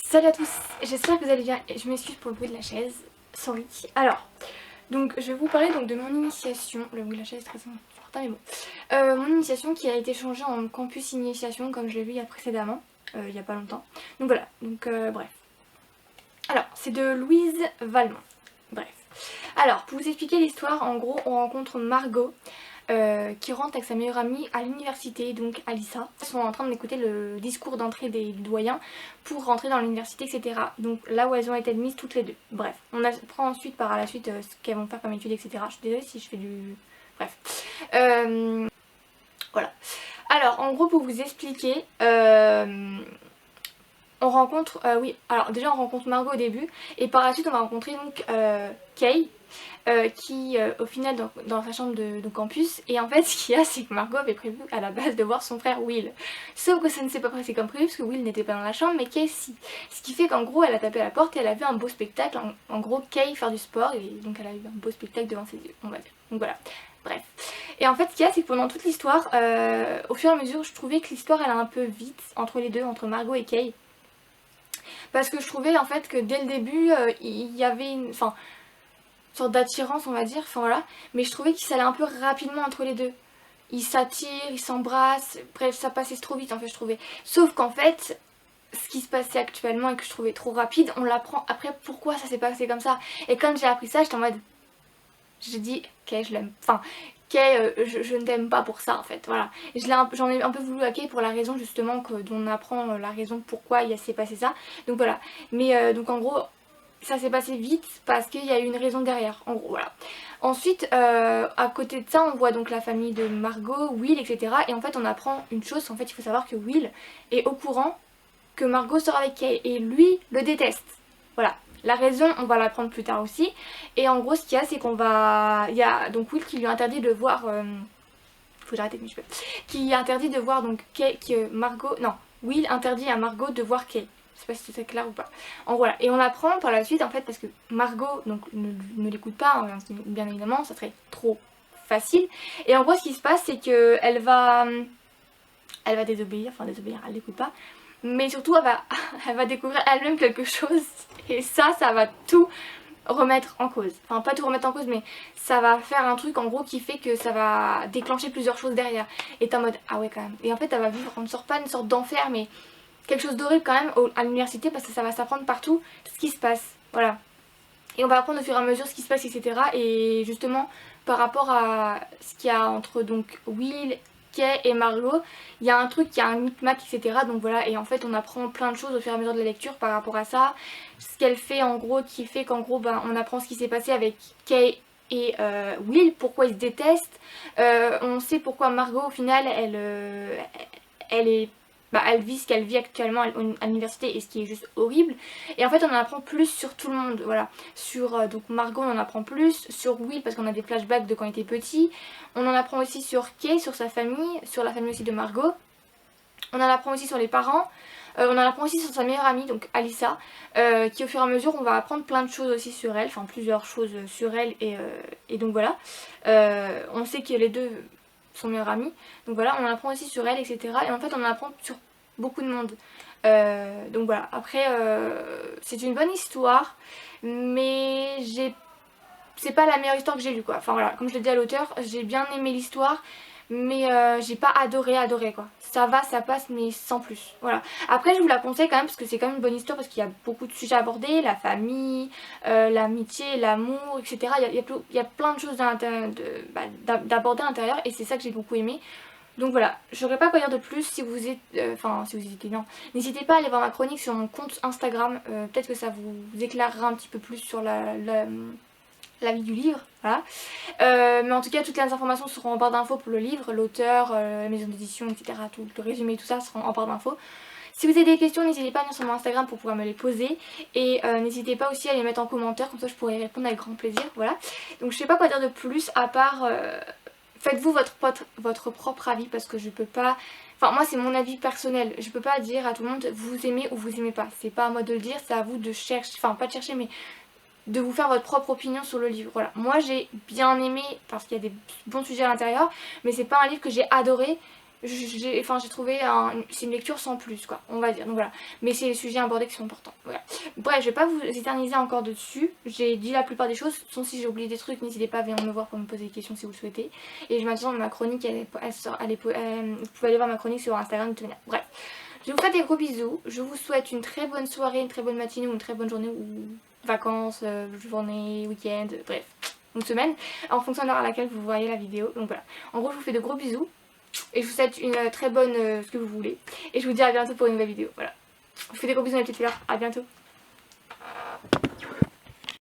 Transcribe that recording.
Salut à tous, j'espère que vous allez bien et je m'excuse pour le bruit de la chaise, sorry. Alors, donc je vais vous parler donc de mon initiation, le bruit de la chaise est très insupportable mais bon. Mon initiation qui a été changée en campus initiation comme je l'ai vu précédemment, il n'y a pas longtemps. Donc voilà, donc bref. Alors, c'est de Louise Valmont, bref. Alors, pour vous expliquer l'histoire, en gros on rencontre Margot. Qui rentre avec sa meilleure amie à l'université, donc Alissa. Ils sont en train d'écouter le discours d'entrée des doyens pour rentrer dans l'université, etc. Donc là où elles ont été admises toutes les deux. Bref, on apprend ensuite par la suite ce qu'elles vont faire comme études, etc. Je suis désolée si je fais du... Bref. Voilà. Alors, en gros, pour vous expliquer... on rencontre... oui, alors déjà on rencontre Margot au début. Et par la suite on va rencontrer donc Kay. Qui au final dans sa chambre de campus, et en fait ce qu'il y a c'est que Margot avait prévu à la base de voir son frère Will, sauf que ça ne s'est pas passé comme prévu parce que Will n'était pas dans la chambre mais Kay si, ce qui fait qu'en gros elle a tapé à la porte et elle a vu un beau spectacle, en gros Kay faire du sport et donc elle a eu un beau spectacle devant ses yeux, on va dire, donc voilà, bref. Et en fait ce qu'il y a c'est que pendant toute l'histoire, au fur et à mesure je trouvais que l'histoire elle a un peu vite entre les deux, entre Margot et Kay, parce que je trouvais en fait que dès le début il y avait une... Enfin, sorte d'attirance on va dire, enfin voilà, mais je trouvais qu'il s'allait un peu rapidement entre les deux. Ils s'attirent, ils s'embrassent, bref ça passait trop vite en fait je trouvais. Sauf qu'en fait, ce qui se passait actuellement et que je trouvais trop rapide, on l'apprend après pourquoi ça s'est passé comme ça. Et quand j'ai appris ça, j'étais en mode... J'ai dit, ok je l'aime, enfin... Kay, je ne t'aime pas pour ça en fait, voilà. J'en ai un peu voulu à Kay pour la raison justement dont on apprend la raison pourquoi il s'est passé ça. Donc voilà, mais donc en gros ça s'est passé vite parce qu'il y a eu une raison derrière, en gros, voilà. Ensuite, à côté de ça, on voit donc la famille de Margot, Will, etc. Et en fait, on apprend une chose, en fait, il faut savoir que Will est au courant que Margot sort avec Kay et lui le déteste. Voilà. La raison, on va l'apprendre plus tard aussi. Et en gros, ce qu'il y a, c'est qu'on va... Il y a donc Will qui lui interdit de voir... Faut que j'arrête mes cheveux. Qui interdit de voir donc Kay, que Margot... Non, Will interdit à Margot de voir Kay. Je sais pas si c'est clair ou pas. En voilà. Et on apprend par la suite en fait parce que Margot donc, ne l'écoute pas, hein, bien évidemment, ça serait trop facile. Et en gros ce qui se passe c'est que elle va désobéir, enfin désobéir, elle l'écoute pas. Mais surtout elle va découvrir elle-même quelque chose. Et ça va tout remettre en cause. Enfin pas tout remettre en cause mais ça va faire un truc en gros qui fait que ça va déclencher plusieurs choses derrière. Et t'es en mode ah ouais quand même. Et en fait elle va vivre pas une sorte d'enfer mais quelque chose d'horrible quand même à l'université parce que ça va s'apprendre partout ce qui se passe, voilà. Et on va apprendre au fur et à mesure ce qui se passe, etc. Et justement par rapport à ce qu'il y a entre donc Will, Kay et Margot, il y a un truc, il y a un micmac, etc. Donc voilà, et en fait on apprend plein de choses au fur et à mesure de la lecture par rapport à ça. Ce qu'elle fait en gros, qui fait qu'en gros on apprend ce qui s'est passé avec Kay et Will, pourquoi ils se détestent. On sait pourquoi Margot au final elle est... elle vit ce qu'elle vit actuellement à l'université et ce qui est juste horrible. Et en fait on en apprend plus sur tout le monde, voilà. Sur donc Margot on en apprend plus, sur Will parce qu'on a des flashbacks de quand il était petit. On en apprend aussi sur Kay, sur sa famille, sur la famille aussi de Margot. On en apprend aussi sur les parents. On en apprend aussi sur sa meilleure amie, donc Alissa, qui au fur et à mesure on va apprendre plein de choses aussi sur elle, enfin plusieurs choses sur elle et donc voilà. On sait que les deux son meilleur ami, donc voilà, on en apprend aussi sur elle, etc. Et en fait on en apprend sur beaucoup de monde. Donc voilà, après c'est une bonne histoire, mais c'est pas la meilleure histoire que j'ai lue quoi. Enfin voilà, comme je l'ai dit à l'auteur, j'ai bien aimé l'histoire, mais j'ai pas adoré quoi. Ça va, ça passe, mais sans plus. Voilà. Après je vous la conseille quand même parce que c'est quand même une bonne histoire parce qu'il y a beaucoup de sujets abordés, la famille, l'amitié, l'amour, etc. Il y a plein de choses d'aborder à l'intérieur et c'est ça que j'ai beaucoup aimé. Donc voilà, j'aurais pas quoi dire de plus. Si vous êtes, si vous hésitez, non, n'hésitez pas à aller voir ma chronique sur mon compte Instagram. Peut-être que ça vous éclairera un petit peu plus sur la vie du livre, voilà. Mais en tout cas toutes les informations seront en barre d'infos pour le livre, l'auteur, la maison d'édition, etc. Tout le résumé, tout ça sera en barre d'infos. Si vous avez des questions, n'hésitez pas à venir sur mon Instagram pour pouvoir me les poser. Et n'hésitez pas aussi à les mettre en commentaire, comme ça je pourrai y répondre avec grand plaisir, voilà. Donc je sais pas quoi dire de plus à part... faites-vous votre propre avis parce que je peux pas... Enfin moi c'est mon avis personnel, je peux pas dire à tout le monde vous aimez ou vous aimez pas. C'est pas à moi de le dire, c'est à vous de chercher, enfin pas de chercher mais de vous faire votre propre opinion sur le livre. Voilà, moi j'ai bien aimé parce qu'il y a des bons sujets à l'intérieur, mais c'est pas un livre que j'ai adoré j'ai trouvé c'est une lecture sans plus quoi, on va dire. Donc voilà, mais c'est les sujets abordés qui sont importants. Voilà. Bref, je vais pas vous éterniser encore dessus. J'ai dit la plupart des choses. Sauf si j'ai oublié des trucs, n'hésitez pas à venir me voir pour me poser des questions si vous le souhaitez. Et je m'attends ma chronique, vous pouvez aller voir ma chronique sur Instagram de toute manière. Bref, je vous fais des gros bisous. Je vous souhaite une très bonne soirée, une très bonne matinée ou une très bonne journée ou vacances, journée, week-end, bref, une semaine, en fonction de l'heure à laquelle vous voyez la vidéo. Donc voilà. En gros, je vous fais de gros bisous. Et je vous souhaite une très bonne ce que vous voulez. Et je vous dis à bientôt pour une nouvelle vidéo. Voilà. Je vous fais des gros bisous mes petites fleurs. À bientôt.